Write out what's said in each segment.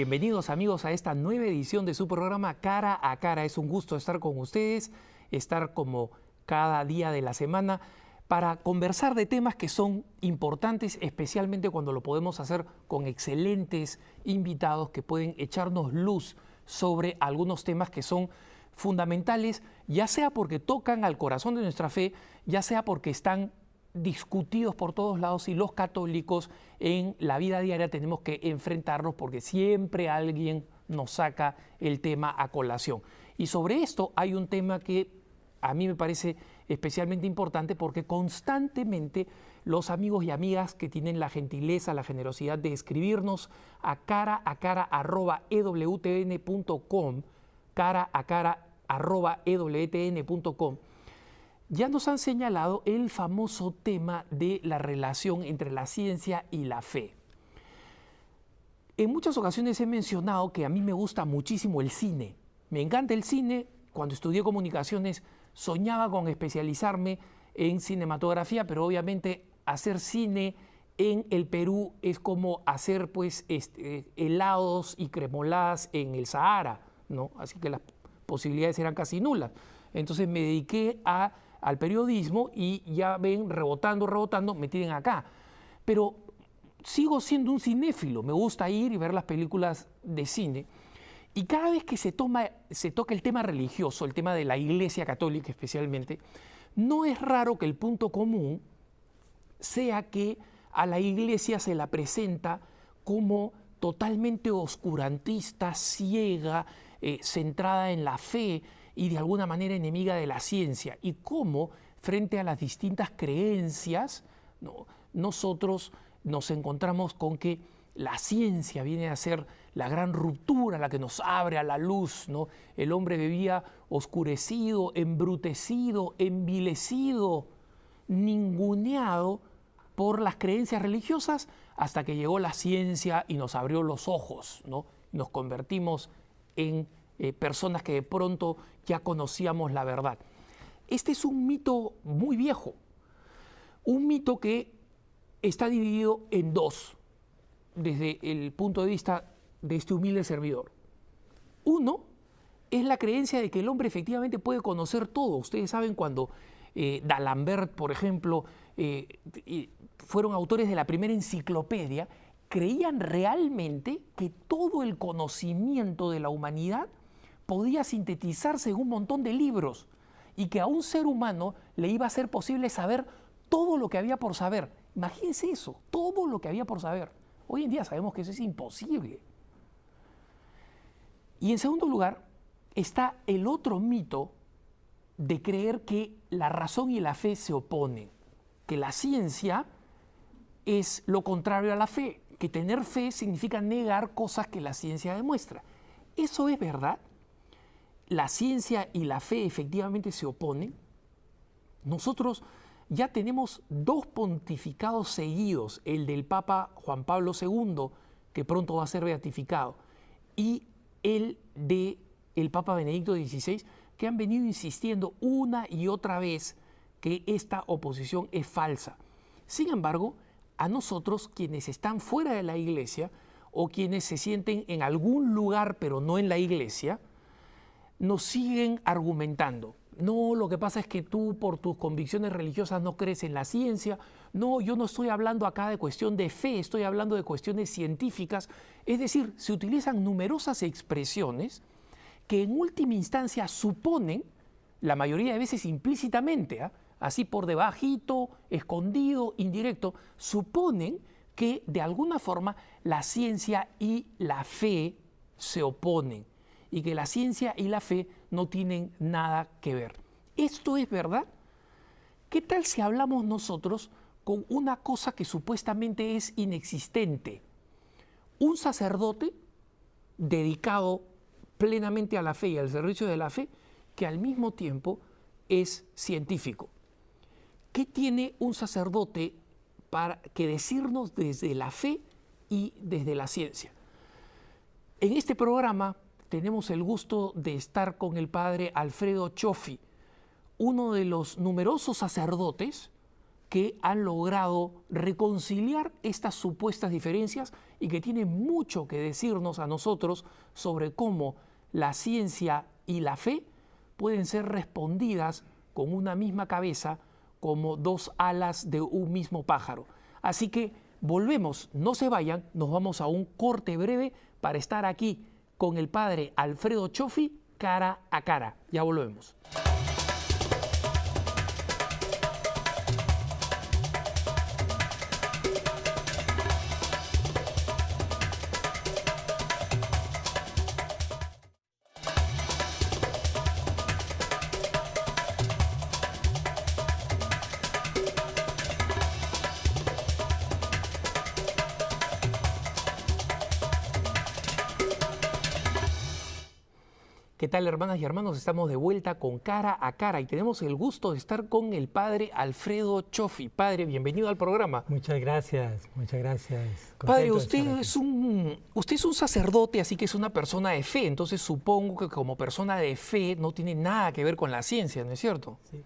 Bienvenidos amigos a esta nueva edición de su programa Cara a Cara. Es un gusto estar con ustedes, estar como cada día de la semana para conversar de temas que son importantes, especialmente cuando lo podemos hacer con excelentes invitados que pueden echarnos luz sobre algunos temas que son fundamentales, ya sea porque tocan al corazón de nuestra fe, ya sea porque están discutidos por todos lados y los católicos en la vida diaria tenemos que enfrentarnos porque siempre alguien nos saca el tema a colación. Y sobre esto hay un tema que a mí me parece especialmente importante porque constantemente los amigos y amigas que tienen la gentileza, la generosidad de escribirnos a cara@ewtn.com, cara@ewtn.com, ya nos han señalado el famoso tema de la relación entre la ciencia y la fe. En muchas ocasiones he mencionado que a mí me gusta muchísimo el cine. Me encanta el cine. Cuando estudié comunicaciones soñaba con especializarme en cinematografía, pero obviamente hacer cine en el Perú es como hacer helados y cremoladas en el Sahara, ¿no? Así que las posibilidades eran casi nulas. Entonces me dediqué al periodismo y ya ven, rebotando, me tienen acá. Pero sigo siendo un cinéfilo, me gusta ir y ver las películas de cine. Y cada vez que se toca el tema religioso, el tema de la Iglesia Católica especialmente, no es raro que el punto común sea que a la Iglesia se la presenta como totalmente oscurantista, ciega, centrada en la fe y de alguna manera enemiga de la ciencia, y cómo frente a las distintas creencias, ¿no?, nosotros nos encontramos con que la ciencia viene a ser la gran ruptura, la que nos abre a la luz, ¿no? El hombre vivía oscurecido, embrutecido, envilecido, ninguneado por las creencias religiosas, hasta que llegó la ciencia y nos abrió los ojos, ¿no? Nos convertimos en personas que de pronto ya conocíamos la verdad. Este es un mito muy viejo, un mito que está dividido en dos desde el punto de vista de este humilde servidor. Uno es la creencia de que el hombre efectivamente puede conocer todo. Ustedes saben cuando D'Alembert, por ejemplo, fueron autores de la primera enciclopedia, creían realmente que todo el conocimiento de la humanidad podía sintetizarse en un montón de libros y que a un ser humano le iba a ser posible saber todo lo que había por saber. Imagínense eso, todo lo que había por saber. Hoy en día sabemos que eso es imposible. Y en segundo lugar está el otro mito de creer que la razón y la fe se oponen, que la ciencia es lo contrario a la fe, que tener fe significa negar cosas que la ciencia demuestra. ¿Eso es verdad? ¿La ciencia y la fe efectivamente se oponen? Nosotros ya tenemos dos pontificados seguidos, el del Papa Juan Pablo II, que pronto va a ser beatificado, y el del Papa Benedicto XVI, que han venido insistiendo una y otra vez que esta oposición es falsa. Sin embargo, a nosotros, quienes están fuera de la Iglesia o quienes se sienten en algún lugar pero no en la Iglesia, nos siguen argumentando. No, lo que pasa es que tú por tus convicciones religiosas no crees en la ciencia. No, yo no estoy hablando acá de cuestión de fe, estoy hablando de cuestiones científicas. Es decir, se utilizan numerosas expresiones que en última instancia suponen, la mayoría de veces implícitamente, así por debajito, escondido, indirecto, suponen que de alguna forma la ciencia y la fe se oponen y que la ciencia y la fe no tienen nada que ver. ¿Esto es verdad? ¿Qué tal si hablamos nosotros con una cosa que supuestamente es inexistente? Un sacerdote dedicado plenamente a la fe y al servicio de la fe, que al mismo tiempo es científico. ¿Qué tiene un sacerdote para que decirnos desde la fe y desde la ciencia? En este programa tenemos el gusto de estar con el padre Alfredo Cioffi, uno de los numerosos sacerdotes que han logrado reconciliar estas supuestas diferencias y que tienen mucho que decirnos a nosotros sobre cómo la ciencia y la fe pueden ser respondidas con una misma cabeza, como dos alas de un mismo pájaro. Así que volvemos, no se vayan, nos vamos a un corte breve para estar aquí con el padre Alfredo Cioffi cara a cara. Ya volvemos. ¿Qué tal, hermanas y hermanos? Estamos de vuelta con Cara a Cara y tenemos el gusto de estar con el padre Alfredo Cioffi. Padre, bienvenido al programa. Muchas gracias, muchas gracias. Padre, usted es un sacerdote, así que es una persona de fe, entonces supongo que como persona de fe no tiene nada que ver con la ciencia, ¿no es cierto? Sí.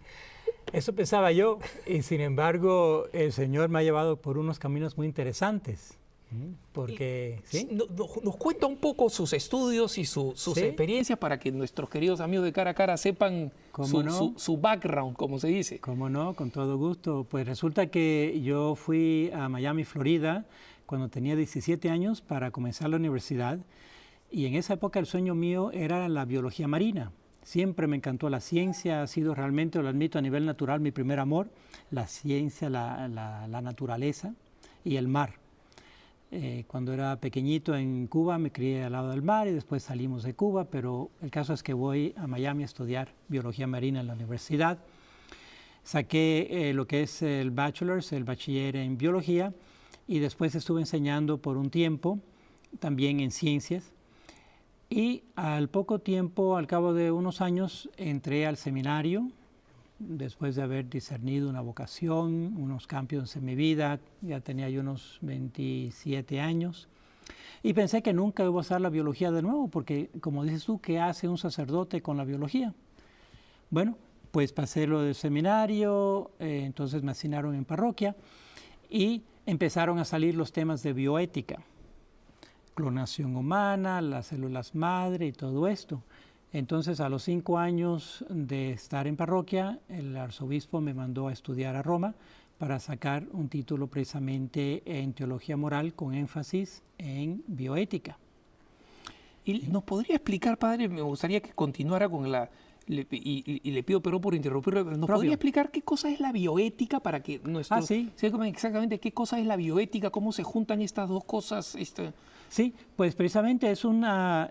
Eso pensaba yo, y sin embargo el Señor me ha llevado por unos caminos muy interesantes. Porque, ¿sí? Nos cuenta un poco sus estudios y sus ¿Sí? experiencias para que nuestros queridos amigos de Cara a Cara sepan su background, como se dice. ¿Cómo no? Con todo gusto. Pues resulta que yo fui a Miami, Florida, cuando tenía 17 años para comenzar la universidad, y en esa época el sueño mío era la biología marina. Siempre me encantó la ciencia, ha sido realmente, lo admito, a nivel natural mi primer amor, la ciencia, la naturaleza y el mar. Cuando era pequeñito en Cuba me crié al lado del mar y después salimos de Cuba, pero el caso es que voy a Miami a estudiar biología marina en la universidad. Saqué lo que es el bachelor's, el bachiller en biología, y después estuve enseñando por un tiempo también en ciencias. Y al poco tiempo, al cabo de unos años, entré al seminario, después de haber discernido una vocación, unos cambios en mi vida. Ya tenía yo unos 27 años, y pensé que nunca iba a usar la biología de nuevo, porque como dices tú, ¿qué hace un sacerdote con la biología? Bueno, pues pasé lo del seminario, entonces me asignaron en parroquia, y empezaron a salir los temas de bioética, clonación humana, las células madre y todo esto. Entonces, a los 5 años de estar en parroquia, el arzobispo me mandó a estudiar a Roma para sacar un título precisamente en teología moral con énfasis en bioética. ¿Y nos podría explicar, padre? Me gustaría que continuara con y le pido perdón por interrumpirlo, pero ¿nos podría explicar qué cosa es la bioética para que nuestros sepan exactamente qué cosa es la bioética, cómo se juntan estas dos cosas? Sí, pues precisamente es una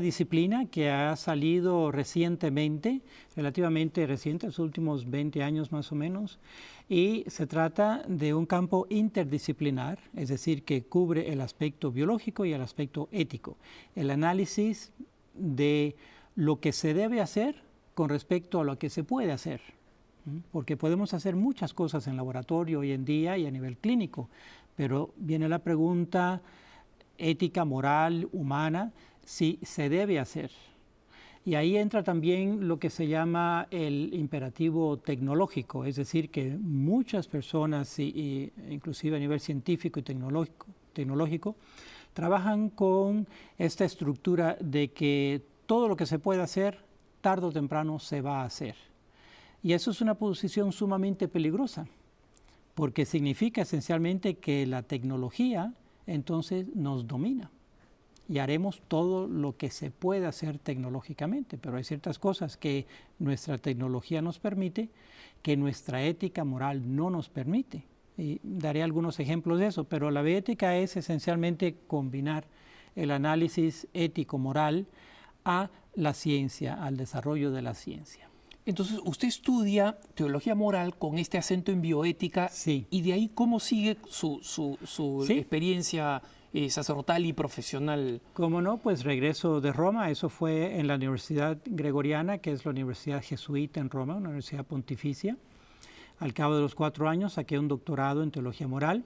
disciplina que ha salido recientemente, relativamente reciente, los últimos 20 años más o menos, y se trata de un campo interdisciplinar, es decir, que cubre el aspecto biológico y el aspecto ético, el análisis de lo que se debe hacer con respecto a lo que se puede hacer, porque podemos hacer muchas cosas en laboratorio hoy en día y a nivel clínico, pero viene la pregunta ética, moral, humana, si se debe hacer. Y ahí entra también lo que se llama el imperativo tecnológico, es decir, que muchas personas, inclusive a nivel científico y tecnológico, trabajan con esta estructura de que todo lo que se puede hacer, tarde o temprano se va a hacer. Y eso es una posición sumamente peligrosa, porque significa esencialmente que la tecnología entonces nos domina y haremos todo lo que se puede hacer tecnológicamente, pero hay ciertas cosas que nuestra tecnología nos permite, que nuestra ética moral no nos permite. Y daré algunos ejemplos de eso, pero la bioética es esencialmente combinar el análisis ético-moral a la ciencia, al desarrollo de la ciencia. Entonces, usted estudia teología moral con este acento en bioética, sí. Y de ahí, ¿cómo sigue su ¿Sí? experiencia sacerdotal y profesional? ¿Cómo no? Pues regreso de Roma, eso fue en la Universidad Gregoriana, que es la universidad jesuita en Roma, una universidad pontificia. Al cabo de los 4 años saqué un doctorado en teología moral,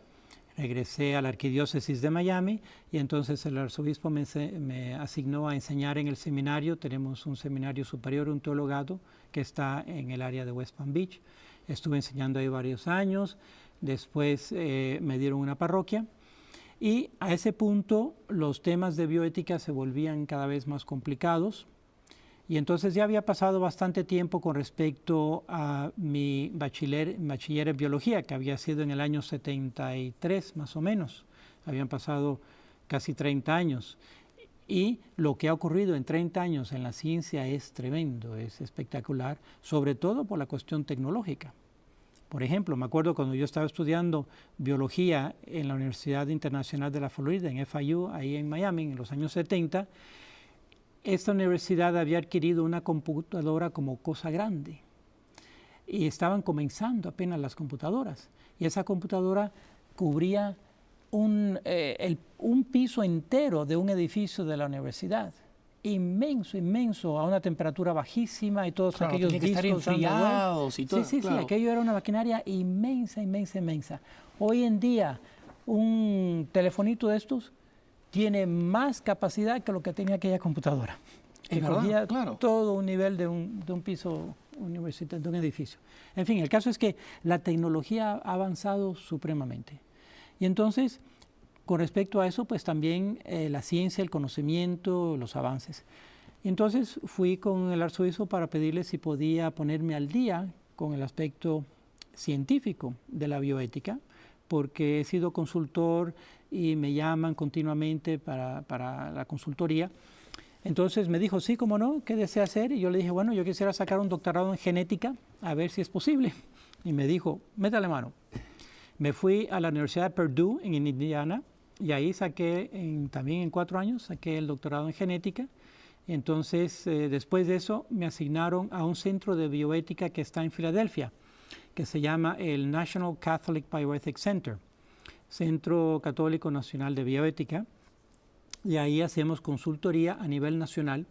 regresé a la arquidiócesis de Miami y entonces el arzobispo me asignó a enseñar en el seminario. Tenemos un seminario superior, un teologado, que está en el área de West Palm Beach. Estuve enseñando ahí varios años, después me dieron una parroquia y a ese punto los temas de bioética se volvían cada vez más complicados. Y entonces ya había pasado bastante tiempo con respecto a mi bachiller en biología, que había sido en el año 73 más o menos. Habían pasado casi 30 años. Y lo que ha ocurrido en 30 años en la ciencia es tremendo, es espectacular, sobre todo por la cuestión tecnológica. Por ejemplo, me acuerdo cuando yo estaba estudiando biología en la Universidad Internacional de la Florida, en FIU, ahí en Miami, en los años 70, esta universidad había adquirido una computadora como cosa grande y estaban comenzando apenas las computadoras y esa computadora cubría un piso entero de un edificio de la universidad, inmenso, inmenso, a una temperatura bajísima y todos aquellos discos estar enfriados y todo. Sí, aquello era una maquinaria inmensa, inmensa, inmensa. Hoy en día un telefonito de estos tiene más capacidad que lo que tenía aquella computadora. Es cogía claro. todo un nivel de un piso universitario, de un edificio. En fin, el caso es que la tecnología ha avanzado supremamente. Y entonces, con respecto a eso, pues también la ciencia, el conocimiento, los avances. Y entonces fui con el arzobispo para pedirle si podía ponerme al día con el aspecto científico de la bioética, porque he sido consultor y me llaman continuamente para la consultoría. Entonces me dijo, sí, cómo no, ¿qué desea hacer? Y yo le dije, bueno, yo quisiera sacar un doctorado en genética, a ver si es posible. Y me dijo, métale mano. Me fui a la Universidad de Purdue en Indiana y ahí saqué, también en 4 años, saqué el doctorado en genética. Entonces, después de eso, me asignaron a un centro de bioética que está en Filadelfia, que se llama el National Catholic Bioethics Center, Centro Católico Nacional de Bioética, y ahí hacemos consultoría a nivel nacional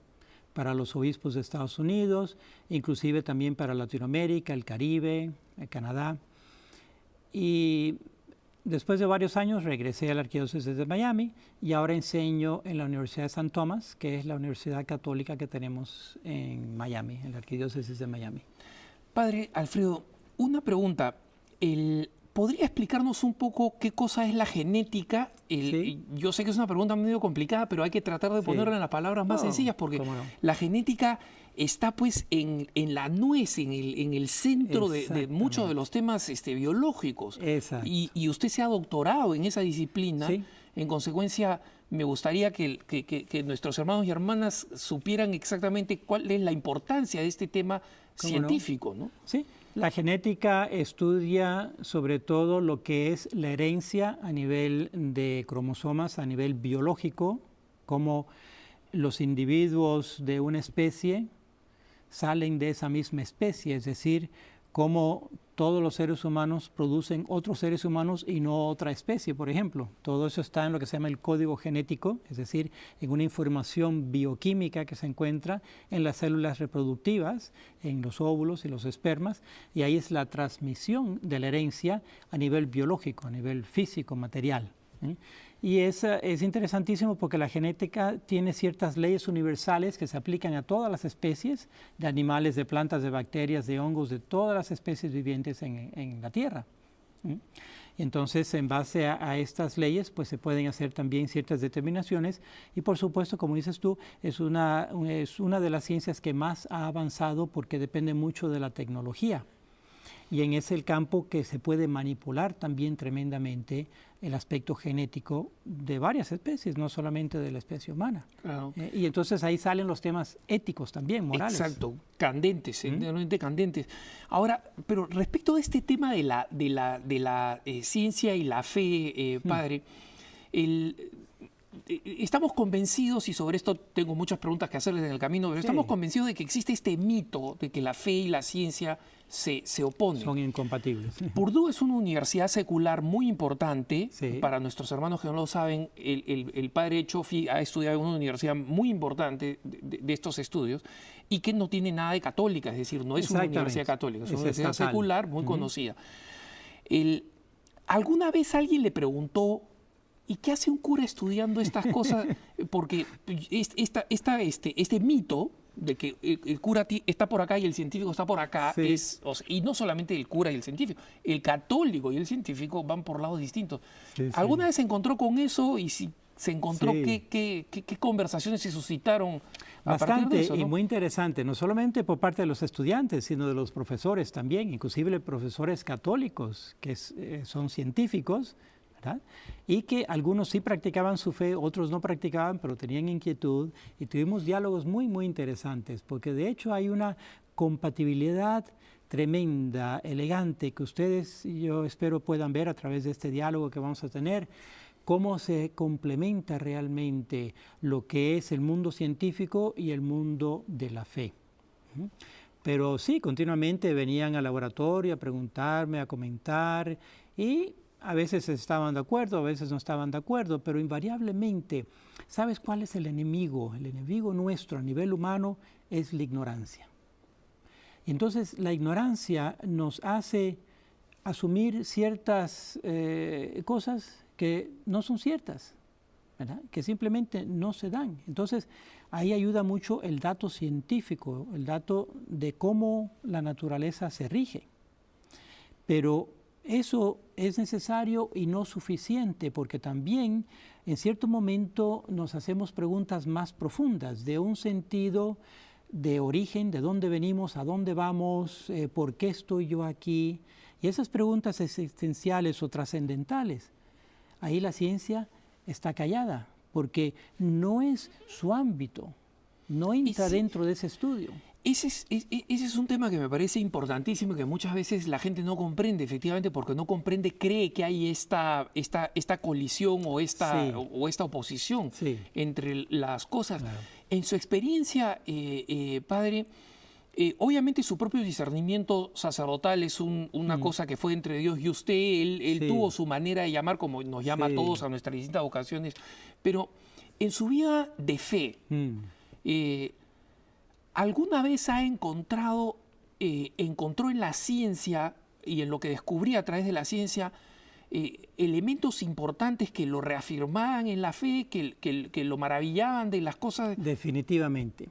para los obispos de Estados Unidos, inclusive también para Latinoamérica, el Caribe, el Canadá. Y después de varios años regresé a la Arquidiócesis de Miami y ahora enseño en la Universidad de San Tomás, que es la universidad católica que tenemos en Miami, en la Arquidiócesis de Miami. Padre Alfredo, una pregunta. ¿Podría explicarnos un poco qué cosa es la genética? Sí. Yo sé que es una pregunta medio complicada, pero hay que tratar de ponerla en las palabras más sencillas, porque la genética está pues en la nuez, en el centro de muchos de los temas biológicos. Exacto. Y usted se ha doctorado en esa disciplina. Sí. En consecuencia, me gustaría que nuestros hermanos y hermanas supieran exactamente cuál es la importancia de este tema científico, ¿no? Sí. La genética estudia sobre todo lo que es la herencia a nivel de cromosomas, a nivel biológico, cómo los individuos de una especie salen de esa misma especie, es decir, cómo todos los seres humanos producen otros seres humanos y no otra especie, por ejemplo. Todo eso está en lo que se llama el código genético, es decir, en una información bioquímica que se encuentra en las células reproductivas, en los óvulos y los espermas, y ahí es la transmisión de la herencia a nivel biológico, a nivel físico, material. Y es interesantísimo porque la genética tiene ciertas leyes universales que se aplican a todas las especies de animales, de plantas, de bacterias, de hongos, de todas las especies vivientes en la Tierra. Y entonces, en base a estas leyes, pues se pueden hacer también ciertas determinaciones y, por supuesto, como dices tú, es una de las ciencias que más ha avanzado porque depende mucho de la tecnología. Y en ese el campo que se puede manipular también tremendamente el aspecto genético de varias especies, no solamente de la especie humana. Claro. Y entonces ahí salen los temas éticos también, morales. Exacto, candentes, enormemente candentes. Ahora, pero respecto a este tema de la ciencia y la fe, padre, estamos convencidos, y sobre esto tengo muchas preguntas que hacerles en el camino, pero estamos convencidos de que existe este mito de que la fe y la ciencia se oponen. Son incompatibles. Purdue es una universidad secular muy importante. Para nuestros hermanos que no lo saben, el padre Chofi ha estudiado en una universidad muy importante de estos estudios y que no tiene nada de católica, es decir, no es una universidad católica, es una universidad secular muy conocida. ¿Alguna vez alguien le preguntó, ¿y qué hace un cura estudiando estas cosas? Porque este mito de que el cura está por acá y el científico está por acá, Sí. y no solamente el cura y el científico, el católico y el científico van por lados distintos. Sí, sí. ¿Alguna vez se encontró con eso? Y si se encontró, Sí. ¿qué conversaciones se suscitaron a partir Bastante de eso, y ¿no? muy interesante, no solamente por parte de los estudiantes, sino de los profesores también, inclusive profesores católicos que son científicos, ¿verdad? Y que algunos sí practicaban su fe, otros no practicaban, pero tenían inquietud, y tuvimos diálogos muy, muy interesantes, porque de hecho hay una compatibilidad tremenda, elegante, que ustedes, yo espero, puedan ver a través de este diálogo que vamos a tener, cómo se complementa realmente lo que es el mundo científico y el mundo de la fe. ¿Mm? Pero sí, continuamente venían al laboratorio a preguntarme, a comentar, y a veces estaban de acuerdo, a veces no estaban de acuerdo, pero invariablemente, ¿sabes cuál es el enemigo? El enemigo nuestro a nivel humano es la ignorancia. Entonces, la ignorancia nos hace asumir ciertas cosas que no son ciertas, ¿verdad? Que simplemente no se dan. Entonces, ahí ayuda mucho el dato científico, el dato de cómo la naturaleza se rige. Pero eso es necesario y no suficiente, porque también en cierto momento nos hacemos preguntas más profundas, de un sentido de origen, de dónde venimos, a dónde vamos, por qué estoy yo aquí. Y esas preguntas existenciales o trascendentales, ahí la ciencia está callada, porque no es su ámbito, no entra dentro de ese estudio. Ese es un tema que me parece importantísimo y que muchas veces la gente no comprende, efectivamente, porque no comprende, cree que hay esta colisión o esta oposición entre las cosas. Claro. En su experiencia, padre, obviamente su propio discernimiento sacerdotal es una cosa que fue entre Dios y usted. Él tuvo su manera de llamar, como nos llama a todos a nuestras distintas vocaciones, pero en su vida de fe, ¿alguna vez encontró en la ciencia y en lo que descubrí a través de la ciencia elementos importantes que lo reafirmaban en la fe, que lo maravillaban de las cosas? Definitivamente.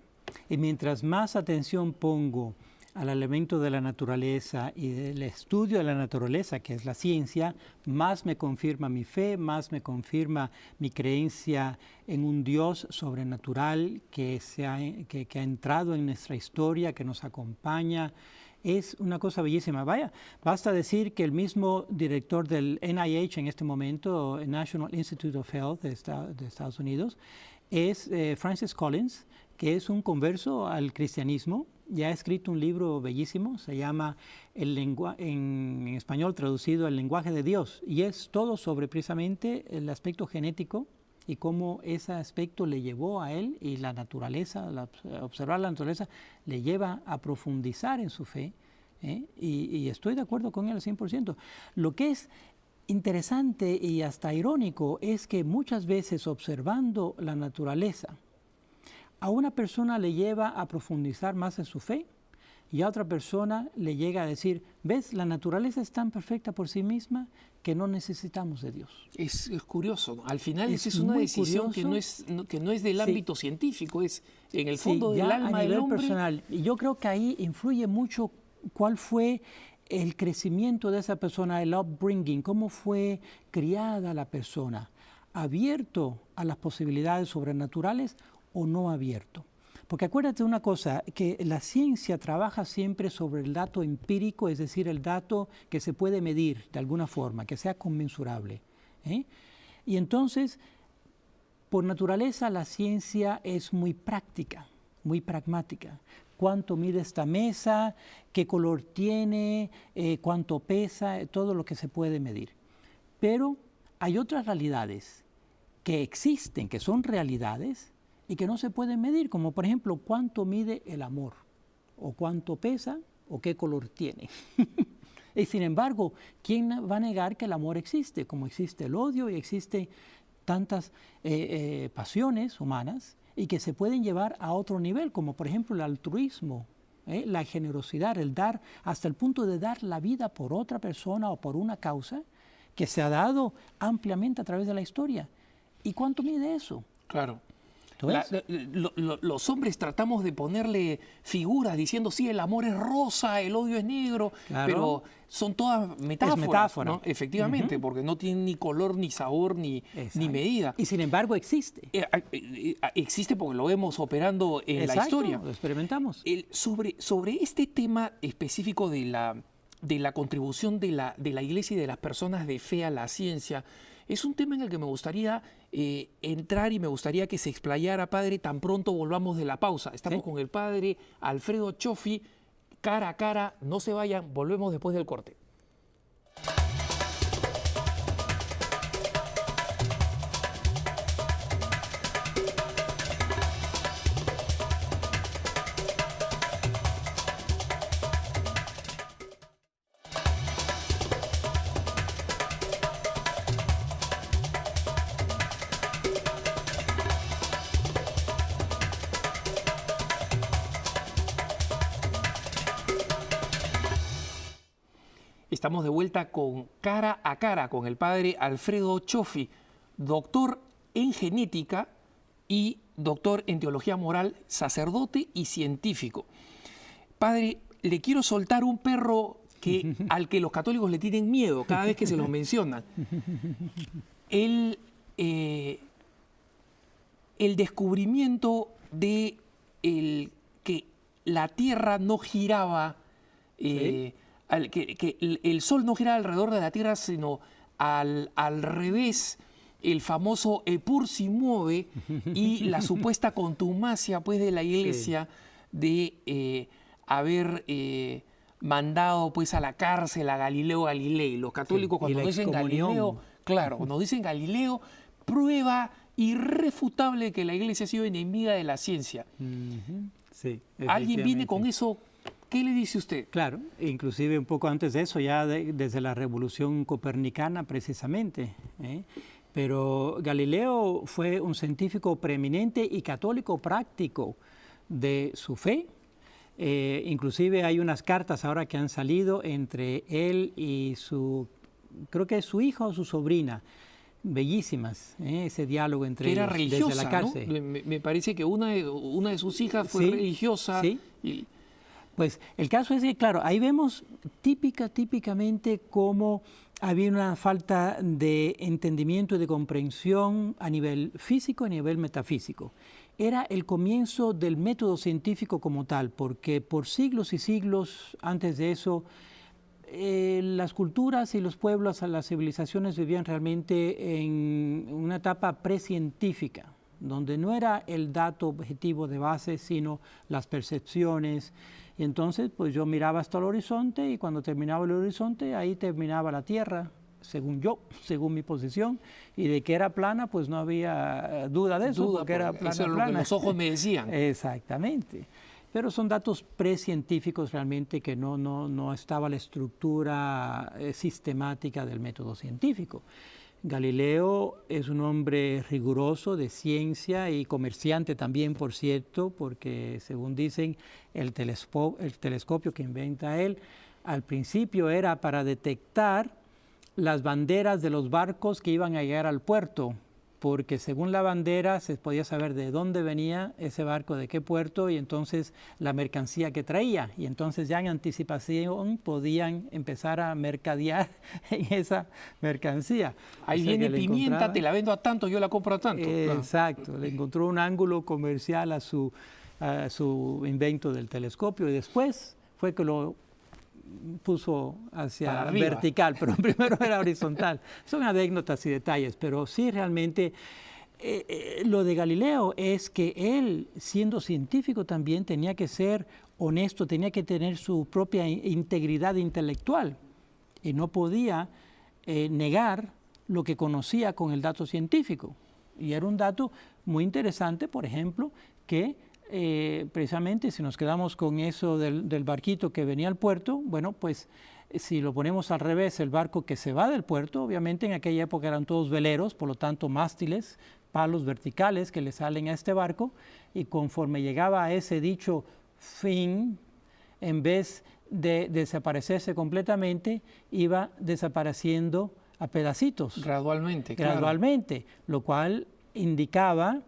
Y mientras más atención pongo al elemento de la naturaleza y del estudio de la naturaleza, que es la ciencia, más me confirma mi fe, más me confirma mi creencia en un Dios sobrenatural que ha entrado en nuestra historia, que nos acompaña. Es una cosa bellísima. Vaya, basta decir que el mismo director del NIH en este momento, National Institute of Health de Estados Unidos, es Francis Collins, que es un converso al cristianismo. Ya ha escrito un libro bellísimo, se llama en español traducido El lenguaje de Dios, y es todo sobre precisamente el aspecto genético y cómo ese aspecto le llevó a él, y la naturaleza, observar la naturaleza, le lleva a profundizar en su fe, y estoy de acuerdo con él al 100%. Lo que es interesante y hasta irónico es que muchas veces observando la naturaleza, a una persona le lleva a profundizar más en su fe y a otra persona le llega a decir, ves, la naturaleza es tan perfecta por sí misma que no necesitamos de Dios. Es curioso, ¿no? Al final es una decisión que no es del ámbito científico, es en el fondo del alma del hombre. A nivel personal. Y yo creo que ahí influye mucho cuál fue el crecimiento de esa persona, el upbringing, cómo fue criada la persona, abierto a las posibilidades sobrenaturales o no abierto. Porque acuérdate de una cosa, que la ciencia trabaja siempre sobre el dato empírico, es decir, el dato que se puede medir de alguna forma, que sea conmensurable. Y entonces, por naturaleza, la ciencia es muy práctica, muy pragmática. ¿Cuánto mide esta mesa? ¿Qué color tiene? ¿Cuánto pesa? Todo lo que se puede medir. Pero hay otras realidades que existen, que son realidades, y que no se pueden medir, como por ejemplo, cuánto mide el amor, o cuánto pesa, o qué color tiene. Y sin embargo, ¿quién va a negar que el amor existe? Como existe el odio y existen tantas pasiones humanas, y que se pueden llevar a otro nivel, como por ejemplo el altruismo, la generosidad, el dar, hasta el punto de dar la vida por otra persona o por una causa, que se ha dado ampliamente a través de la historia. ¿Y cuánto mide eso? Claro. Exacto. Los hombres tratamos de ponerle figuras diciendo, sí, el amor es rosa, el odio es negro, Claro. pero son todas metáforas. Es metáfora. ¿No? Efectivamente, porque no tienen ni color, ni sabor, ni medida. Y sin embargo existe. Existe porque lo vemos operando en la historia. Lo experimentamos. Sobre este tema específico de la contribución de la Iglesia y de las personas de fe a la ciencia, es un tema en el que me gustaría entrar y me gustaría que se explayara, padre, tan pronto volvamos de la pausa. Estamos con el padre Alfredo Cioffi, cara a cara. No se vayan, volvemos después del corte. Estamos de vuelta con Cara a Cara con el padre Alfredo Cioffi, doctor en genética y doctor en teología moral, sacerdote y científico. Padre, le quiero soltar un perro al que los católicos le tienen miedo cada vez que se lo mencionan. El descubrimiento de que la Tierra no giraba, que el Sol no giraba alrededor de la Tierra, sino al revés, el famoso Epur si mueve, y la supuesta contumacia pues, de la Iglesia de haber mandado pues, a la cárcel a Galileo Galilei. Los católicos cuando dicen Galileo, cuando dicen Galileo, prueba irrefutable de que la Iglesia ha sido enemiga de la ciencia. Sí, ¿Alguien viene con eso? ¿Qué le dice usted? Claro, inclusive un poco antes de eso, ya desde la Revolución Copernicana precisamente. Pero Galileo fue un científico preeminente y católico práctico de su fe. Inclusive hay unas cartas ahora que han salido entre él y creo que es su hija o su sobrina, bellísimas, ese diálogo entre que ellos era religiosa, desde la cárcel. ¿no? Me parece que una de sus hijas fue religiosa. Sí. Pues el caso es que, claro, ahí vemos típicamente cómo había una falta de entendimiento y de comprensión a nivel físico y a nivel metafísico. Era el comienzo del método científico como tal, porque por siglos y siglos antes de eso, las culturas y los pueblos, las civilizaciones vivían realmente en una etapa precientífica, donde no era el dato objetivo de base, sino las percepciones. Y entonces, pues yo miraba hasta el horizonte y cuando terminaba el horizonte, ahí terminaba la Tierra, según mi posición, y de que era plana, pues no había duda de eso, porque era plana. Eso es lo que los ojos me decían. Exactamente. Pero son datos precientíficos realmente que no estaba la estructura sistemática del método científico. Galileo es un hombre riguroso de ciencia y comerciante también, por cierto, porque según dicen, el telescopio que inventa él, al principio era para detectar las banderas de los barcos que iban a llegar al puerto, porque según la bandera se podía saber de dónde venía ese barco, de qué puerto, y entonces la mercancía que traía. Y entonces ya en anticipación podían empezar a mercadear en esa mercancía. Ahí viene pimienta, te la vendo a tanto, yo la compro a tanto. Exacto, le encontró un ángulo comercial a su invento del telescopio, y después fue que lo puso hacia vertical, pero primero era horizontal. Son anécdotas y detalles, pero sí realmente lo de Galileo es que él, siendo científico también, tenía que ser honesto, tenía que tener su propia integridad intelectual y no podía negar lo que conocía con el dato científico. Y era un dato muy interesante, por ejemplo, que precisamente si nos quedamos con eso del barquito que venía al puerto, bueno, pues si lo ponemos al revés, el barco que se va del puerto, obviamente en aquella época eran todos veleros, por lo tanto mástiles, palos verticales que le salen a este barco, y conforme llegaba a ese dicho fin, en vez de desaparecerse completamente, iba desapareciendo a pedacitos. Gradualmente, lo cual indicaba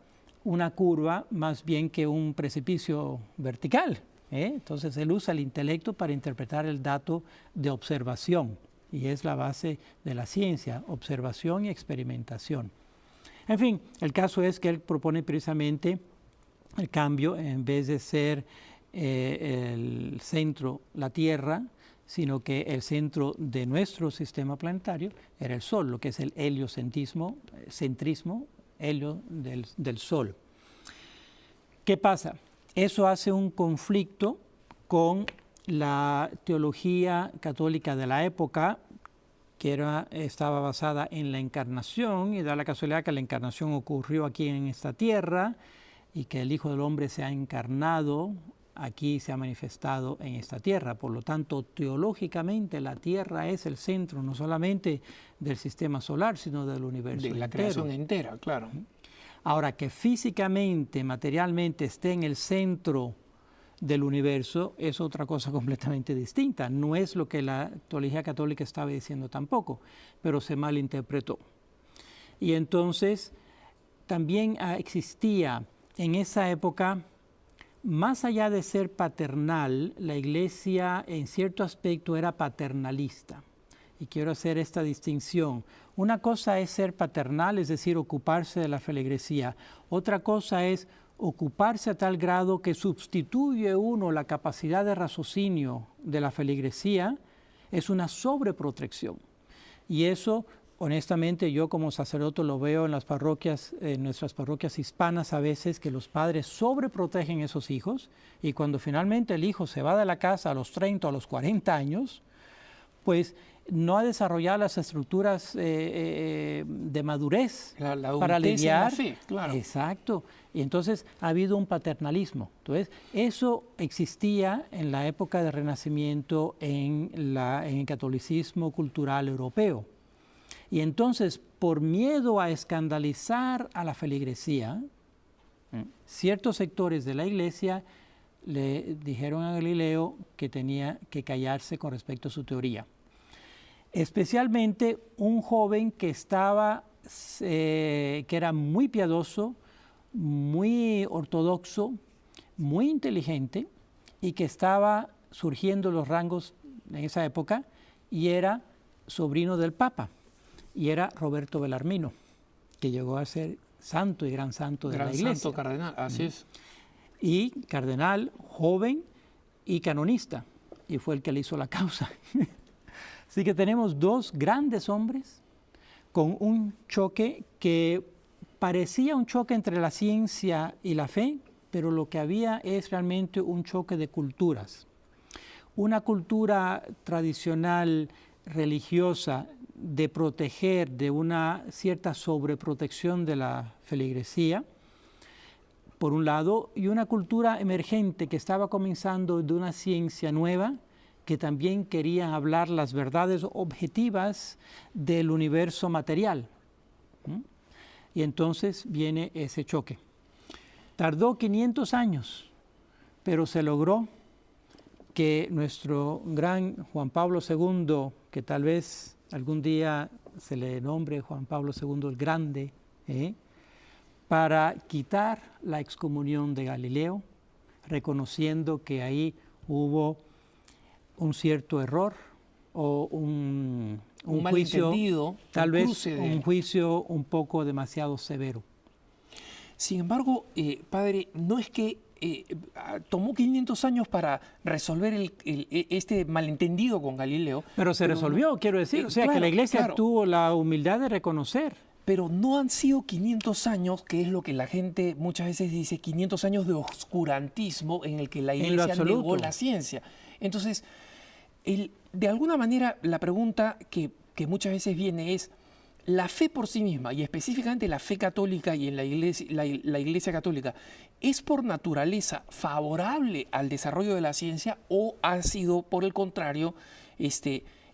una curva más bien que un precipicio vertical. Entonces él usa el intelecto para interpretar el dato de observación, y es la base de la ciencia, observación y experimentación. En fin, el caso es que él propone precisamente el cambio, en vez de ser el centro la Tierra, sino que el centro de nuestro sistema planetario era el Sol, lo que es el heliocentrismo, helio del Sol. ¿Qué pasa? Eso hace un conflicto con la teología católica de la época, que estaba basada en la encarnación, y da la casualidad que la encarnación ocurrió aquí en esta tierra, y que el Hijo del Hombre se ha encarnado aquí, se ha manifestado en esta tierra. Por lo tanto, teológicamente la tierra es el centro no solamente del sistema solar, sino del universo entero. De la creación entera, claro. Ahora, que físicamente, materialmente esté en el centro del universo es otra cosa completamente distinta. No es lo que la teología católica estaba diciendo tampoco, pero se malinterpretó. Y entonces también existía en esa época, más allá de ser paternal, la Iglesia en cierto aspecto era paternalista. Y quiero hacer esta distinción. Una cosa es ser paternal, es decir, ocuparse de la feligresía. Otra cosa es ocuparse a tal grado que sustituye uno la capacidad de raciocinio de la feligresía, es una sobreprotección. Y eso, honestamente, yo como sacerdote lo veo en las parroquias, en nuestras parroquias hispanas a veces, que los padres sobreprotegen a esos hijos, y cuando finalmente el hijo se va de la casa a los 30 o a los 40 años, pues no ha desarrollado las estructuras de madurez para lidiar. La fe, claro. Exacto. Y entonces ha habido un paternalismo. Entonces, eso existía en la época del Renacimiento en el catolicismo cultural europeo. Y entonces, por miedo a escandalizar a la feligresía, ciertos sectores de la Iglesia le dijeron a Galileo que tenía que callarse con respecto a su teoría. Especialmente un joven que era muy piadoso, muy ortodoxo, muy inteligente, y que estaba surgiendo los rangos en esa época, y era sobrino del Papa, y era Roberto Bellarmino, que llegó a ser santo y gran santo de la Iglesia. Santo cardenal, así es. Y cardenal, joven y canonista, y fue el que le hizo la causa. Así que tenemos dos grandes hombres con un choque que parecía un choque entre la ciencia y la fe, pero lo que había es realmente un choque de culturas. Una cultura tradicional religiosa de proteger, de una cierta sobreprotección de la feligresía, por un lado, y una cultura emergente que estaba comenzando de una ciencia nueva, que también querían hablar las verdades objetivas del universo material. Y entonces viene ese choque. Tardó 500 años, pero se logró que nuestro gran Juan Pablo II, que tal vez algún día se le nombre Juan Pablo II el Grande, para quitar la excomunión de Galileo, reconociendo que ahí hubo un cierto error o un juicio, tal vez un juicio un poco demasiado severo. Sin embargo, padre, no es que tomó 500 años para resolver este malentendido con Galileo. Pero se resolvió, quiero decir. O sea, claro, que la Iglesia claro. tuvo la humildad de reconocer. Pero no han sido 500 años, que es lo que la gente muchas veces dice, 500 años de oscurantismo en el que la Iglesia negó la ciencia. Entonces, de alguna manera, la pregunta que muchas veces viene es, la fe por sí misma, y específicamente la fe católica y en la Iglesia católica, ¿es por naturaleza favorable al desarrollo de la ciencia o ha sido, por el contrario,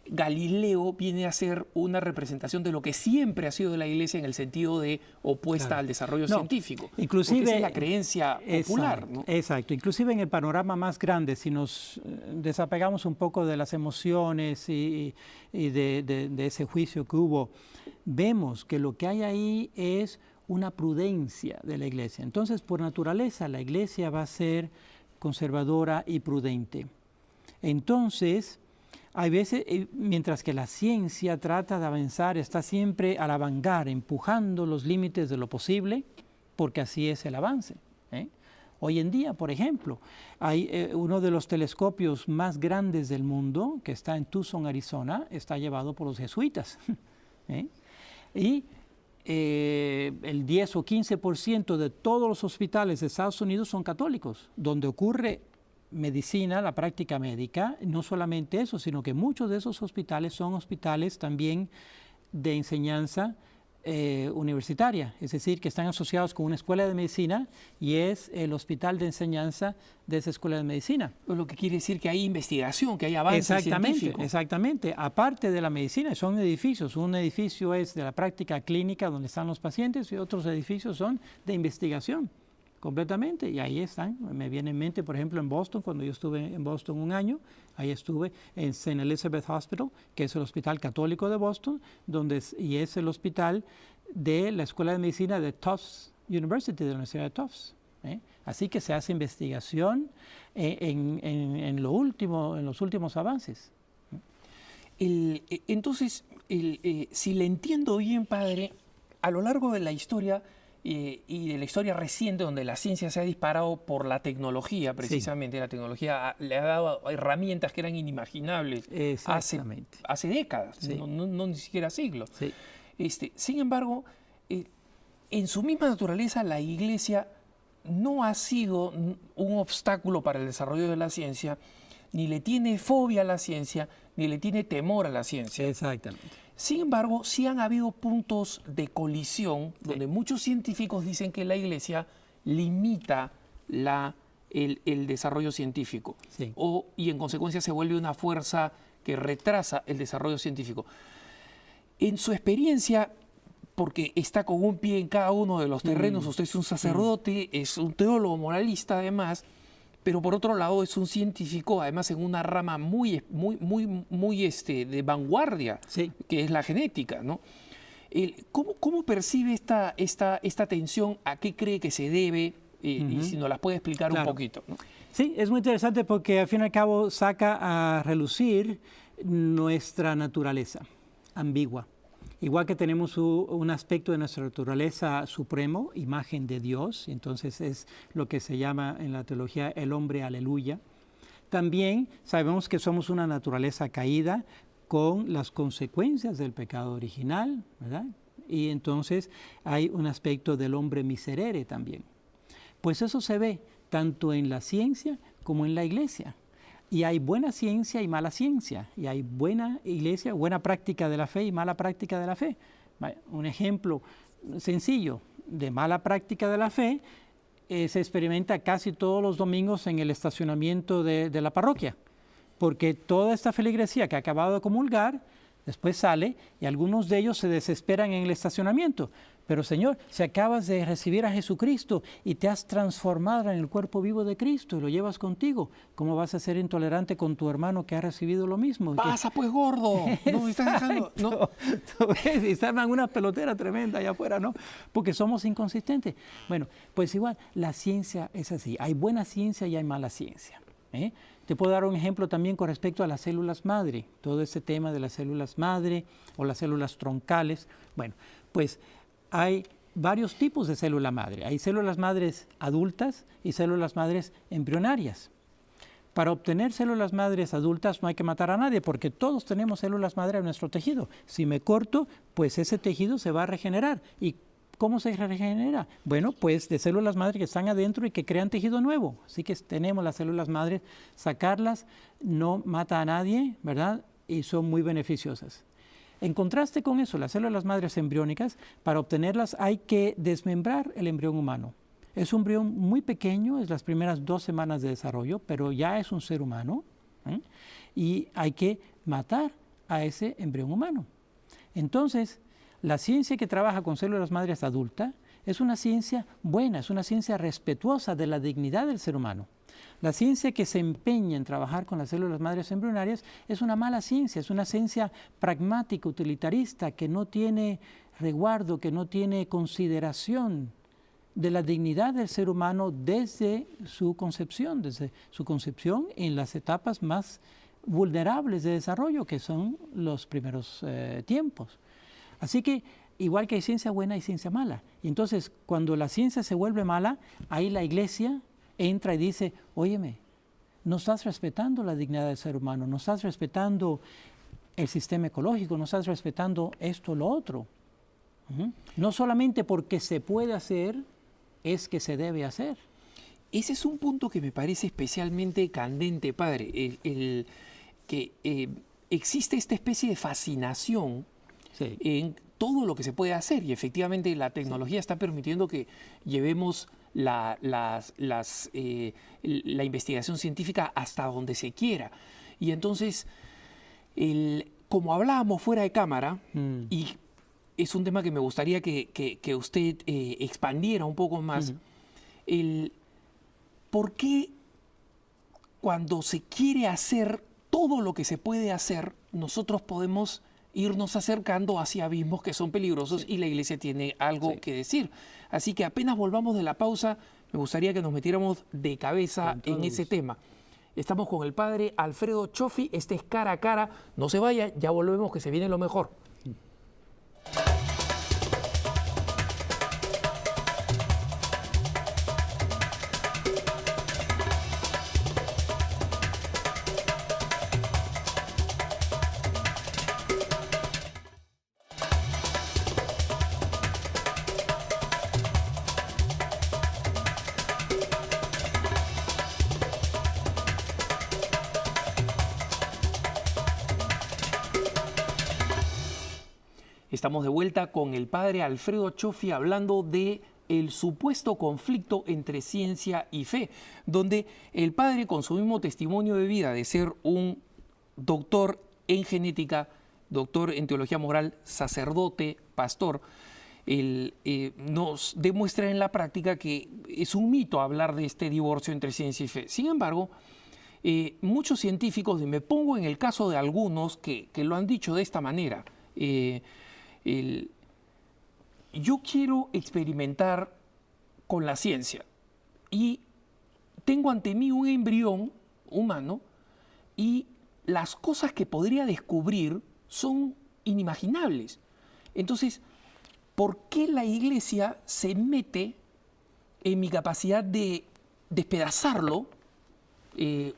Galileo viene a ser una representación de lo que siempre ha sido la Iglesia en el sentido de opuesta al desarrollo científico? Inclusive, porque esa es la creencia popular, ¿no? Exacto. Inclusive en el panorama más grande, si nos desapegamos un poco de las emociones y de ese juicio que hubo, vemos que lo que hay ahí es una prudencia de la iglesia. Entonces, por naturaleza, la iglesia va a ser conservadora y prudente. Entonces, hay veces, mientras que la ciencia trata de avanzar, está siempre a la vanguardia, empujando los límites de lo posible, porque así es el avance. Hoy en día, por ejemplo, hay uno de los telescopios más grandes del mundo, que está en Tucson, Arizona, está llevado por los jesuitas. Y el 10 o 15% de todos los hospitales de Estados Unidos son católicos, donde ocurre medicina, la práctica médica. No solamente eso, sino que muchos de esos hospitales son hospitales también de enseñanza universitaria, es decir, que están asociados con una escuela de medicina y es el hospital de enseñanza de esa escuela de medicina. Lo que quiere decir que hay investigación, que hay avance científico. Exactamente. Aparte de la medicina, son edificios. Un edificio es de la práctica clínica donde están los pacientes y otros edificios son de investigación. Completamente, y ahí están. Me viene en mente, por ejemplo, en Boston, cuando yo estuve en Boston un año, ahí estuve en St. Elizabeth Hospital, que es el hospital católico de Boston, y es el hospital de la Escuela de Medicina de Tufts University, de la Universidad de Tufts. Así que se hace investigación en los últimos avances. Entonces, si le entiendo bien, padre, a lo largo de la historia, y de la historia reciente donde la ciencia se ha disparado por la tecnología, precisamente. Sí. La tecnología le ha dado herramientas que eran inimaginables hace décadas, sí. no ni siquiera siglos. Sí. Sin embargo, en su misma naturaleza la Iglesia no ha sido un obstáculo para el desarrollo de la ciencia, ni le tiene fobia a la ciencia, ni le tiene temor a la ciencia. Exactamente. Sin embargo, sí han habido puntos de colisión donde muchos científicos dicen que la Iglesia limita el desarrollo científico y en consecuencia se vuelve una fuerza que retrasa el desarrollo científico. En su experiencia, porque está con un pie en cada uno de los terrenos, usted es un sacerdote, es un teólogo moralista además, pero por otro lado es un científico, además en una rama muy de vanguardia, que es la genética, ¿no? ¿Cómo percibe esta tensión? ¿A qué cree que se debe? Y si nos las puede explicar un poquito, ¿no? Sí, es muy interesante porque al fin y al cabo saca a relucir nuestra naturaleza ambigua. Igual que tenemos un aspecto de nuestra naturaleza supremo, imagen de Dios, entonces es lo que se llama en la teología el hombre aleluya. También sabemos que somos una naturaleza caída con las consecuencias del pecado original, ¿verdad? Y entonces hay un aspecto del hombre miserere también. Pues eso se ve tanto en la ciencia como en la iglesia. Y hay buena ciencia y mala ciencia, y hay buena iglesia, buena práctica de la fe y mala práctica de la fe. Un ejemplo sencillo de mala práctica de la fe se experimenta casi todos los domingos en el estacionamiento de la parroquia, porque toda esta feligresía que ha acabado de comulgar, después sale y algunos de ellos se desesperan en el estacionamiento. Pero Señor, si acabas de recibir a Jesucristo y te has transformado en el cuerpo vivo de Cristo y lo llevas contigo, ¿cómo vas a ser intolerante con tu hermano que ha recibido lo mismo? ¡Pasa pues, gordo! No me estás dejando. No. Y se arman una pelotera tremenda allá afuera, ¿no? Porque somos inconsistentes. Bueno, pues igual, la ciencia es así. Hay buena ciencia y hay mala ciencia. Te puedo dar un ejemplo también con respecto a las células madre, todo ese tema de las células madre o las células troncales. Bueno, pues hay varios tipos de célula madre. Hay células madres adultas y células madres embrionarias. Para obtener células madres adultas no hay que matar a nadie porque todos tenemos células madre en nuestro tejido. Si me corto, pues ese tejido se va a regenerar. ¿Y cómo se regenera? Bueno, pues de células madre que están adentro y que crean tejido nuevo. Así que tenemos las células madres, sacarlas no mata a nadie, ¿verdad? Y son muy beneficiosas. En contraste con eso, las células madres embriónicas, para obtenerlas hay que desmembrar el embrión humano. Es un embrión muy pequeño, es las primeras 2 semanas de desarrollo, pero ya es un ser humano, y hay que matar a ese embrión humano. Entonces, la ciencia que trabaja con células madres adultas es una ciencia buena, es una ciencia respetuosa de la dignidad del ser humano. La ciencia que se empeña en trabajar con las células madres embrionarias es una mala ciencia, es una ciencia pragmática, utilitarista, que no tiene resguardo, que no tiene consideración de la dignidad del ser humano desde su concepción en las etapas más vulnerables de desarrollo, que son los primeros tiempos. Así que, igual que hay ciencia buena y ciencia mala. Y entonces, cuando la ciencia se vuelve mala, ahí la Iglesia entra y dice, óyeme, no estás respetando la dignidad del ser humano, no estás respetando el sistema ecológico, no estás respetando esto o lo otro. No solamente porque se puede hacer, es que se debe hacer. Ese es un punto que me parece especialmente candente, padre, que existe esta especie de fascinación en todo lo que se puede hacer, y efectivamente la tecnología está permitiendo que llevemos la investigación científica hasta donde se quiera. Y entonces, como hablábamos fuera de cámara, y es un tema que me gustaría que usted expandiera un poco más, ¿por qué cuando se quiere hacer todo lo que se puede hacer, nosotros podemos irnos acercando hacia abismos que son peligrosos y la Iglesia tiene algo que decir? Así que apenas volvamos de la pausa, me gustaría que nos metiéramos de cabeza en ese tema. Estamos con el padre Alfredo Cioffi, este es Cara a Cara. No se vaya, ya volvemos, que se viene lo mejor. Estamos de vuelta con el padre Alfredo Cioffi hablando de el supuesto conflicto entre ciencia y fe, donde el padre, con su mismo testimonio de vida de ser un doctor en genética, doctor en teología moral, sacerdote, pastor, nos demuestra en la práctica que es un mito hablar de este divorcio entre ciencia y fe. Sin embargo, muchos científicos, y me pongo en el caso de algunos que lo han dicho de esta manera, yo quiero experimentar con la ciencia y tengo ante mí un embrión humano y las cosas que podría descubrir son inimaginables. Entonces, ¿por qué la Iglesia se mete en mi capacidad de despedazarlo,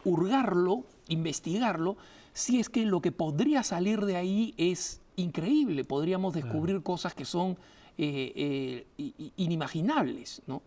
hurgarlo, investigarlo, si es que lo que podría salir de ahí es increíble? Podríamos descubrir cosas que son inimaginables, ¿no?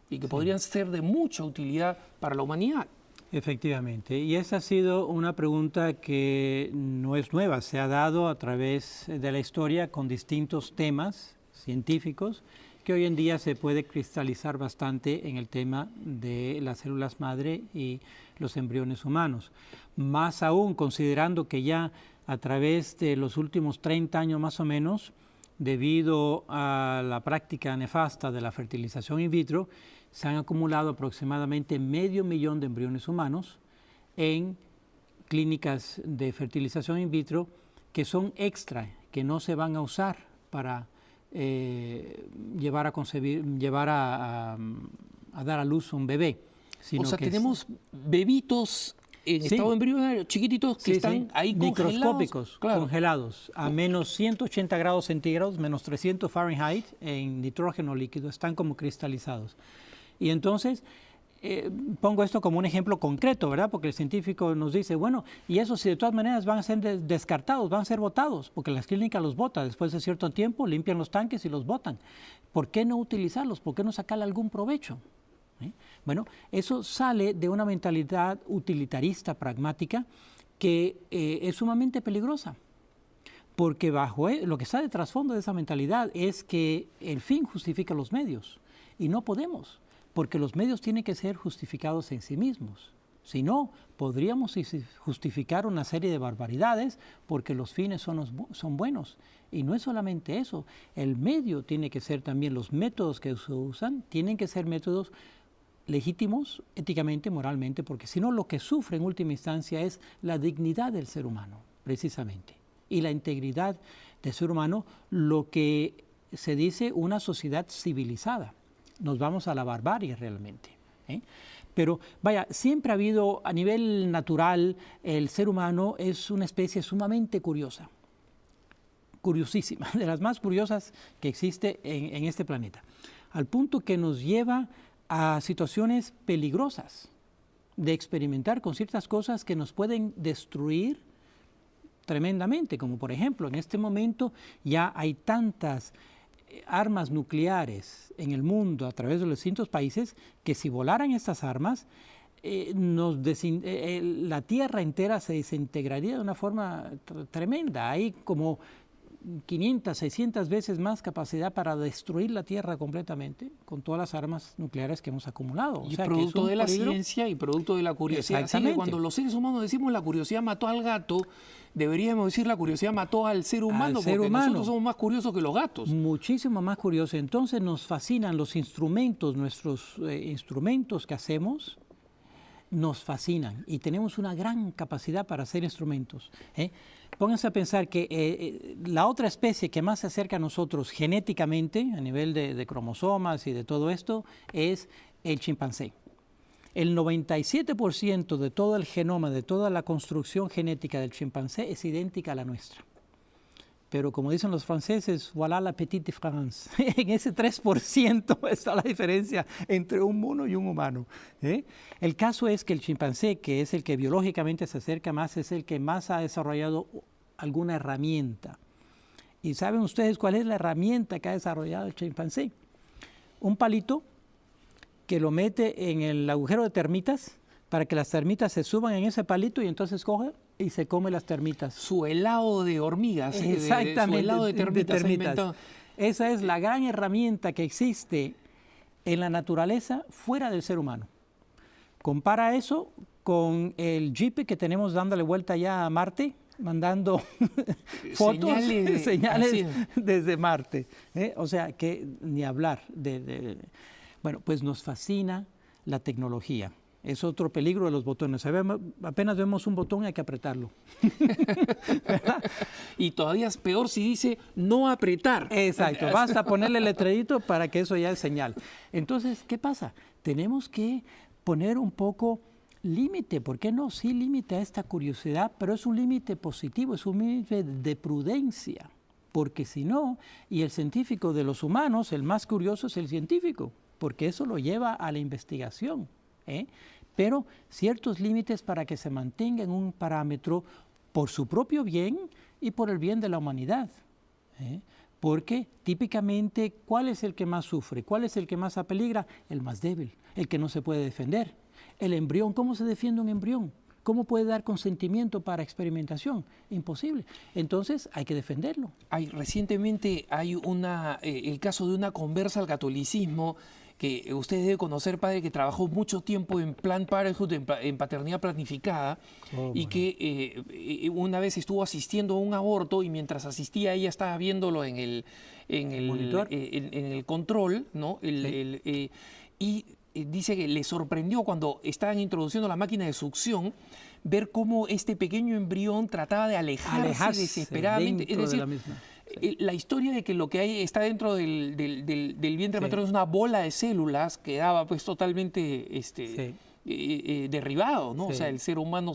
Y que podrían ser de mucha utilidad para la humanidad. Efectivamente, y esa ha sido una pregunta que no es nueva, se ha dado a través de la historia con distintos temas científicos que hoy en día se puede cristalizar bastante en el tema de las células madre y los embriones humanos. Más aún considerando que ya a través de los últimos 30 años más o menos, debido a la práctica nefasta de la fertilización in vitro, se han acumulado aproximadamente 500.000 de embriones humanos en clínicas de fertilización in vitro que son extra, que no se van a usar para llevar a dar a luz un bebé. O sea, tenemos bebitos en estado embrionario, chiquititos, que están ahí microscópicos, congelados a menos 180 grados centígrados, menos 300 Fahrenheit en nitrógeno líquido, están como cristalizados. Y entonces, pongo esto como un ejemplo concreto, ¿verdad? Porque el científico nos dice, bueno, y eso si de todas maneras van a ser descartados, van a ser botados, porque las clínicas los botan, después de cierto tiempo limpian los tanques y los botan. ¿Por qué no utilizarlos? ¿Por qué no sacarle algún provecho? Bueno, eso sale de una mentalidad utilitarista, pragmática, que es sumamente peligrosa, porque bajo lo que está de trasfondo de esa mentalidad es que el fin justifica los medios, y no podemos, porque los medios tienen que ser justificados en sí mismos. Si no, podríamos justificar una serie de barbaridades porque los fines son buenos. Y no es solamente eso, el medio tiene que ser también, los métodos que se usan tienen que ser métodos legítimos, éticamente, moralmente, porque si no, lo que sufre en última instancia es la dignidad del ser humano, precisamente. Y la integridad del ser humano, lo que se dice una sociedad civilizada. Nos vamos a la barbarie realmente, ¿eh? Pero vaya, siempre ha habido, a nivel natural, el ser humano es una especie sumamente curiosa, curiosísima, de las más curiosas que existe en este planeta, al punto que nos lleva a situaciones peligrosas de experimentar con ciertas cosas que nos pueden destruir tremendamente, como por ejemplo, en este momento ya hay tantas armas nucleares en el mundo a través de los distintos países que si volaran estas armas, la Tierra entera se desintegraría de una forma tremenda. Hay como 500, 600 veces más capacidad para destruir la Tierra completamente con todas las armas nucleares que hemos acumulado. Y producto de la ciencia y producto de la curiosidad. Así que cuando los seres humanos decimos la curiosidad mató al gato, deberíamos decir la curiosidad mató al ser humano, porque nosotros somos más curiosos que los gatos. Muchísimo más curiosos. Entonces nos fascinan los instrumentos, nuestros instrumentos que hacemos, nos fascinan y tenemos una gran capacidad para hacer instrumentos, ¿eh? Pónganse a pensar que la otra especie que más se acerca a nosotros genéticamente, a nivel de cromosomas y de todo esto, es el chimpancé. El 97% de todo el genoma, de toda la construcción genética del chimpancé es idéntica a la nuestra. Pero como dicen los franceses, voilà la petite France. En ese 3% está la diferencia entre un mono y un humano, ¿eh? El caso es que el chimpancé, que es el que biológicamente se acerca más, es el que más ha desarrollado alguna herramienta. ¿Y saben ustedes cuál es la herramienta que ha desarrollado el chimpancé? Un palito que lo mete en el agujero de termitas para que las termitas se suban en ese palito y entonces coge y se come las termitas. Su helado de hormigas. Exactamente, su helado de termitas. Esa es la gran herramienta que existe en la naturaleza fuera del ser humano. Compara eso con el jeep que tenemos dándole vuelta ya a Marte, mandando fotos, señales desde Marte, ¿eh? O sea, que ni hablar Bueno, pues nos fascina la tecnología. Es otro peligro de los botones. Apenas vemos un botón y hay que apretarlo. Y todavía es peor si dice no apretar. Exacto, basta ponerle letrerito para que eso ya es señal. Entonces, ¿qué pasa? Tenemos que poner un poco límite, ¿por qué no? Sí, límite a esta curiosidad, pero es un límite positivo, es un límite de prudencia. Porque si no, y el científico de los humanos, el más curioso es el científico, porque eso lo lleva a la investigación, ¿eh? Pero ciertos límites para que se mantenga en un parámetro por su propio bien y por el bien de la humanidad, ¿eh? Porque típicamente, ¿cuál es el que más sufre? ¿Cuál es el que más apeligra? El más débil, el que no se puede defender. El embrión, ¿cómo se defiende un embrión? ¿Cómo puede dar consentimiento para experimentación? Imposible. Entonces hay que defenderlo. Recientemente hay el caso de una conversa al catolicismo que usted debe conocer, padre, que trabajó mucho tiempo en Planned Parenthood, en paternidad planificada, y que una vez estuvo asistiendo a un aborto y mientras asistía ella estaba viéndolo en el monitor, en el control, ¿no? Y dice que le sorprendió cuando estaban introduciendo la máquina de succión ver cómo este pequeño embrión trataba de alejarse desesperadamente. Es decir, la historia de que lo que hay está dentro del vientre materno es una bola de células que daba pues totalmente derribado, ¿no? O sea, el ser humano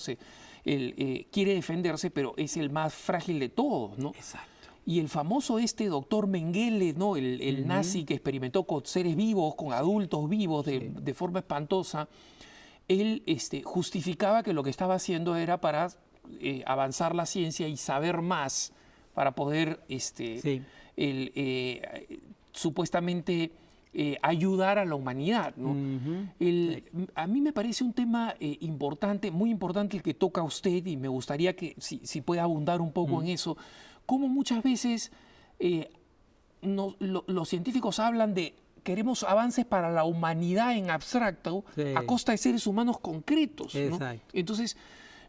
quiere defenderse, pero es el más frágil de todos, ¿no? Exacto. Y el famoso doctor Mengele, ¿no? El nazi que experimentó con seres vivos, con adultos vivos de forma espantosa, él justificaba que lo que estaba haciendo era para avanzar la ciencia y saber más para poder supuestamente ayudar a la humanidad, ¿no? A mí me parece un tema importante, muy importante el que toca usted, y me gustaría que si puede abundar un poco en eso. Cómo muchas veces los científicos hablan de queremos avances para la humanidad en abstracto a costa de seres humanos concretos, ¿no? Entonces,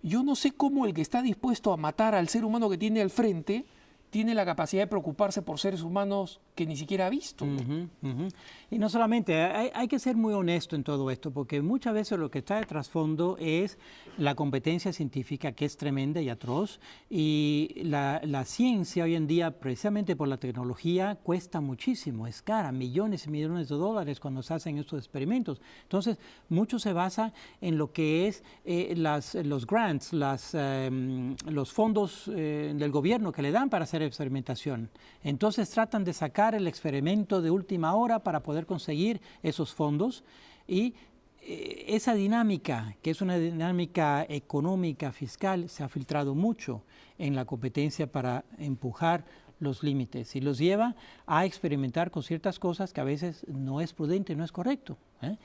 yo no sé cómo el que está dispuesto a matar al ser humano que tiene al frente tiene la capacidad de preocuparse por seres humanos que ni siquiera ha visto. Ujú, ujú. Y no solamente, hay que ser muy honesto en todo esto, porque muchas veces lo que está de trasfondo es la competencia científica, que es tremenda y atroz, y la ciencia hoy en día, precisamente por la tecnología, cuesta muchísimo, es cara, millones y millones de dólares cuando se hacen estos experimentos. Entonces, mucho se basa en lo que es los grants, los fondos del gobierno que le dan para hacer experimentación. Entonces, tratan de sacar el experimento de última hora para poder conseguir esos fondos, y esa dinámica, que es una dinámica económica, fiscal, se ha filtrado mucho en la competencia para empujar los límites y los lleva a experimentar con ciertas cosas que a veces no es prudente, no es correcto.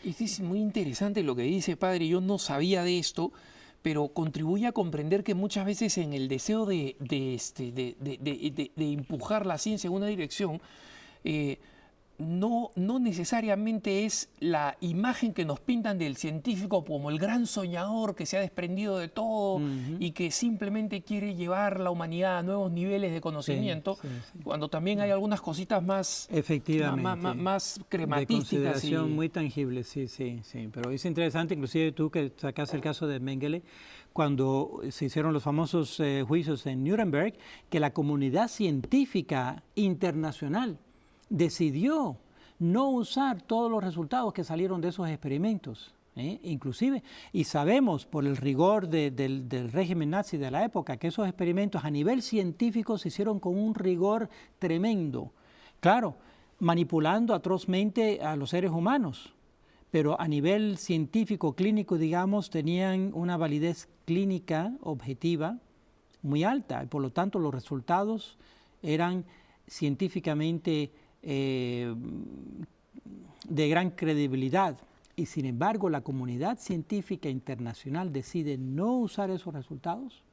Es muy interesante lo que dice, padre. Yo no sabía de esto, pero contribuye a comprender que muchas veces en el deseo de empujar la ciencia en una dirección, no necesariamente es la imagen que nos pintan del científico como el gran soñador que se ha desprendido de todo y que simplemente quiere llevar la humanidad a nuevos niveles de conocimiento, cuando también hay algunas cositas más, efectivamente, más crematísticas. De consideración muy tangible, sí. Pero es interesante, inclusive tú que sacaste el caso de Mengele, cuando se hicieron los famosos juicios en Nuremberg, que la comunidad científica internacional decidió no usar todos los resultados que salieron de esos experimentos, inclusive, y sabemos por el rigor del régimen nazi de la época que esos experimentos a nivel científico se hicieron con un rigor tremendo, claro, manipulando atrozmente a los seres humanos, pero a nivel científico, clínico, digamos, tenían una validez clínica objetiva muy alta, y por lo tanto los resultados eran científicamente de gran credibilidad, y sin embargo la comunidad científica internacional decide no usar esos resultados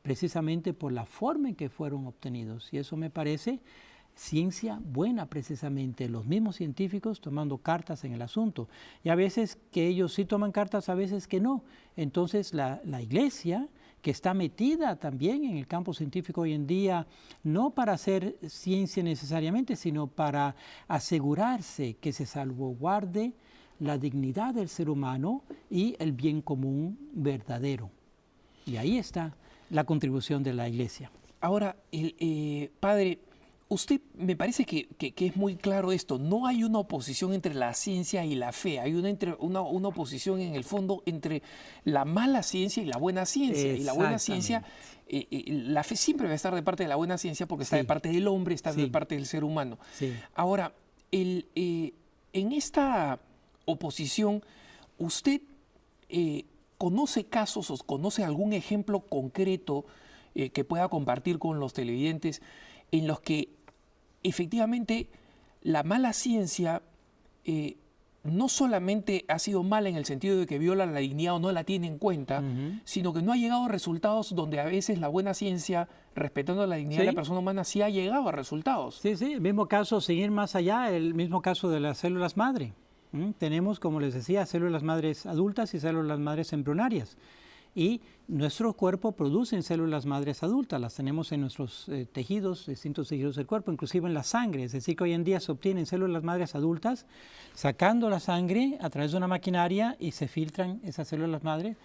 precisamente por la forma en que fueron obtenidos, y eso me parece ciencia buena, precisamente los mismos científicos tomando cartas en el asunto, y a veces que ellos sí toman cartas, a veces que no. Entonces la Iglesia, que está metida también en el campo científico hoy en día, no para hacer ciencia necesariamente, sino para asegurarse que se salvaguarde la dignidad del ser humano y el bien común verdadero. Y ahí está la contribución de la Iglesia. Ahora, padre, usted me parece que es muy claro esto. No hay una oposición entre la ciencia y la fe. Hay una oposición en el fondo entre la mala ciencia y la buena ciencia. Y la buena ciencia, la fe siempre va a estar de parte de la buena ciencia porque está de parte del hombre, está de parte del ser humano. Sí. Ahora, en esta oposición, ¿usted conoce casos o conoce algún ejemplo concreto que pueda compartir con los televidentes en los que efectivamente la mala ciencia no solamente ha sido mala en el sentido de que viola la dignidad o no la tiene en cuenta, sino que no ha llegado a resultados donde a veces la buena ciencia, respetando la dignidad de la persona humana, sí ha llegado a resultados? Sí, el mismo caso, seguir más allá, el mismo caso de las células madre. Tenemos, como les decía, células madres adultas y células madres embrionarias. Y nuestro cuerpo produce células madres adultas, las tenemos en nuestros tejidos, distintos tejidos del cuerpo, inclusive en la sangre. Es decir, que hoy en día se obtienen células madres adultas sacando la sangre a través de una maquinaria y se filtran esas células madres.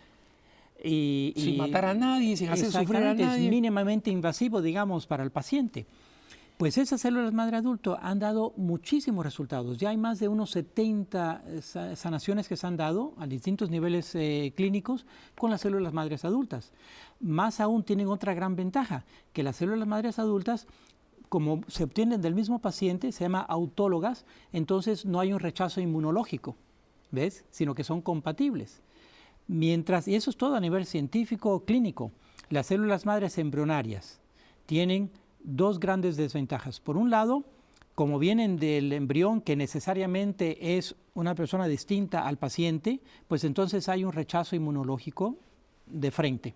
Sin matar a nadie, sin hacer sufrir a nadie. Es mínimamente invasivo, digamos, para el paciente. Pues esas células madre adulto han dado muchísimos resultados. Ya hay más de unos 70 sanaciones que se han dado a distintos niveles clínicos con las células madres adultas. Más aún tienen otra gran ventaja, que las células madres adultas, como se obtienen del mismo paciente, se llama autólogas, entonces no hay un rechazo inmunológico, ¿ves? Sino que son compatibles. Mientras, y eso es todo a nivel científico o clínico, las células madres embrionarias tienen dos grandes desventajas. Por un lado, como vienen del embrión que necesariamente es una persona distinta al paciente, pues entonces hay un rechazo inmunológico de frente.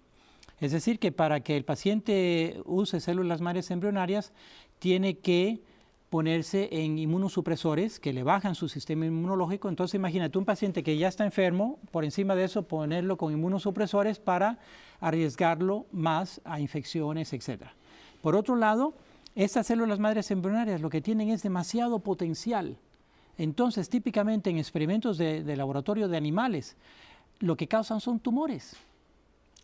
Es decir, que para que el paciente use células madres embrionarias, tiene que ponerse en inmunosupresores que le bajan su sistema inmunológico. Entonces imagínate un paciente que ya está enfermo, por encima de eso ponerlo con inmunosupresores para arriesgarlo más a infecciones, etc. Por otro lado, Estas células madres embrionarias lo que tienen es demasiado potencial. Entonces, típicamente en experimentos de laboratorio de animales, lo que causan son tumores.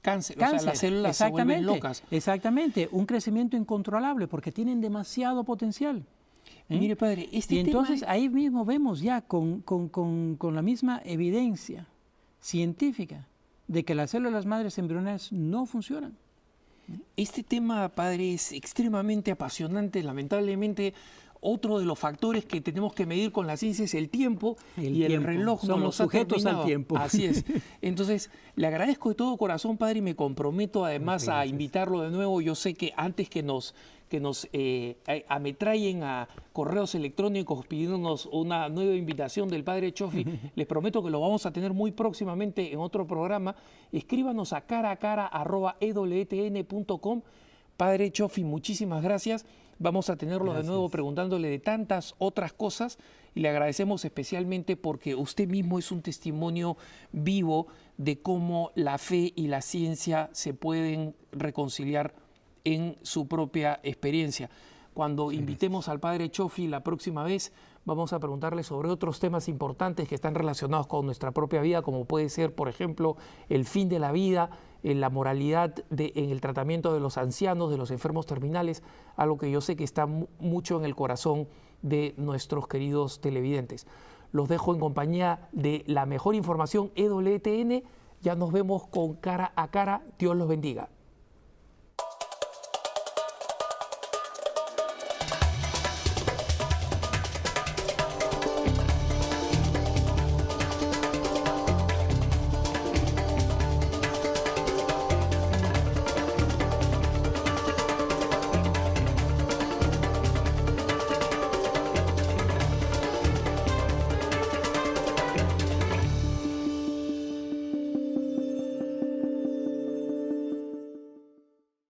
Cáncer. O sea, las células se vuelven locas. Exactamente, un crecimiento incontrolable porque tienen demasiado potencial. Mire, padre, y entonces ahí mismo vemos ya con la misma evidencia científica de que las células madres embrionarias no funcionan. Este tema, padre, es extremadamente apasionante. Lamentablemente, otro de los factores que tenemos que medir con la ciencia es el tiempo, el reloj no somos sujetos al tiempo. Así es. Entonces, le agradezco de todo corazón, padre, y me comprometo además a invitarlo de nuevo. Yo sé que antes que nos ametrallen a correos electrónicos pidiéndonos una nueva invitación del padre Cioffi, les prometo que lo vamos a tener muy próximamente en otro programa. Escríbanos a caracara@ewtn.com. Padre Cioffi, muchísimas gracias. Vamos a tenerlo de nuevo preguntándole de tantas otras cosas y le agradecemos especialmente porque usted mismo es un testimonio vivo de cómo la fe y la ciencia se pueden reconciliar en su propia experiencia. Cuando invitemos al padre Cioffi la próxima vez, vamos a preguntarle sobre otros temas importantes que están relacionados con nuestra propia vida, como puede ser, por ejemplo, el fin de la vida, la moralidad en el tratamiento de los ancianos, de los enfermos terminales, algo que yo sé que está mucho en el corazón de nuestros queridos televidentes. Los dejo en compañía de la mejor información EWTN. Ya nos vemos con Cara a Cara. Dios los bendiga.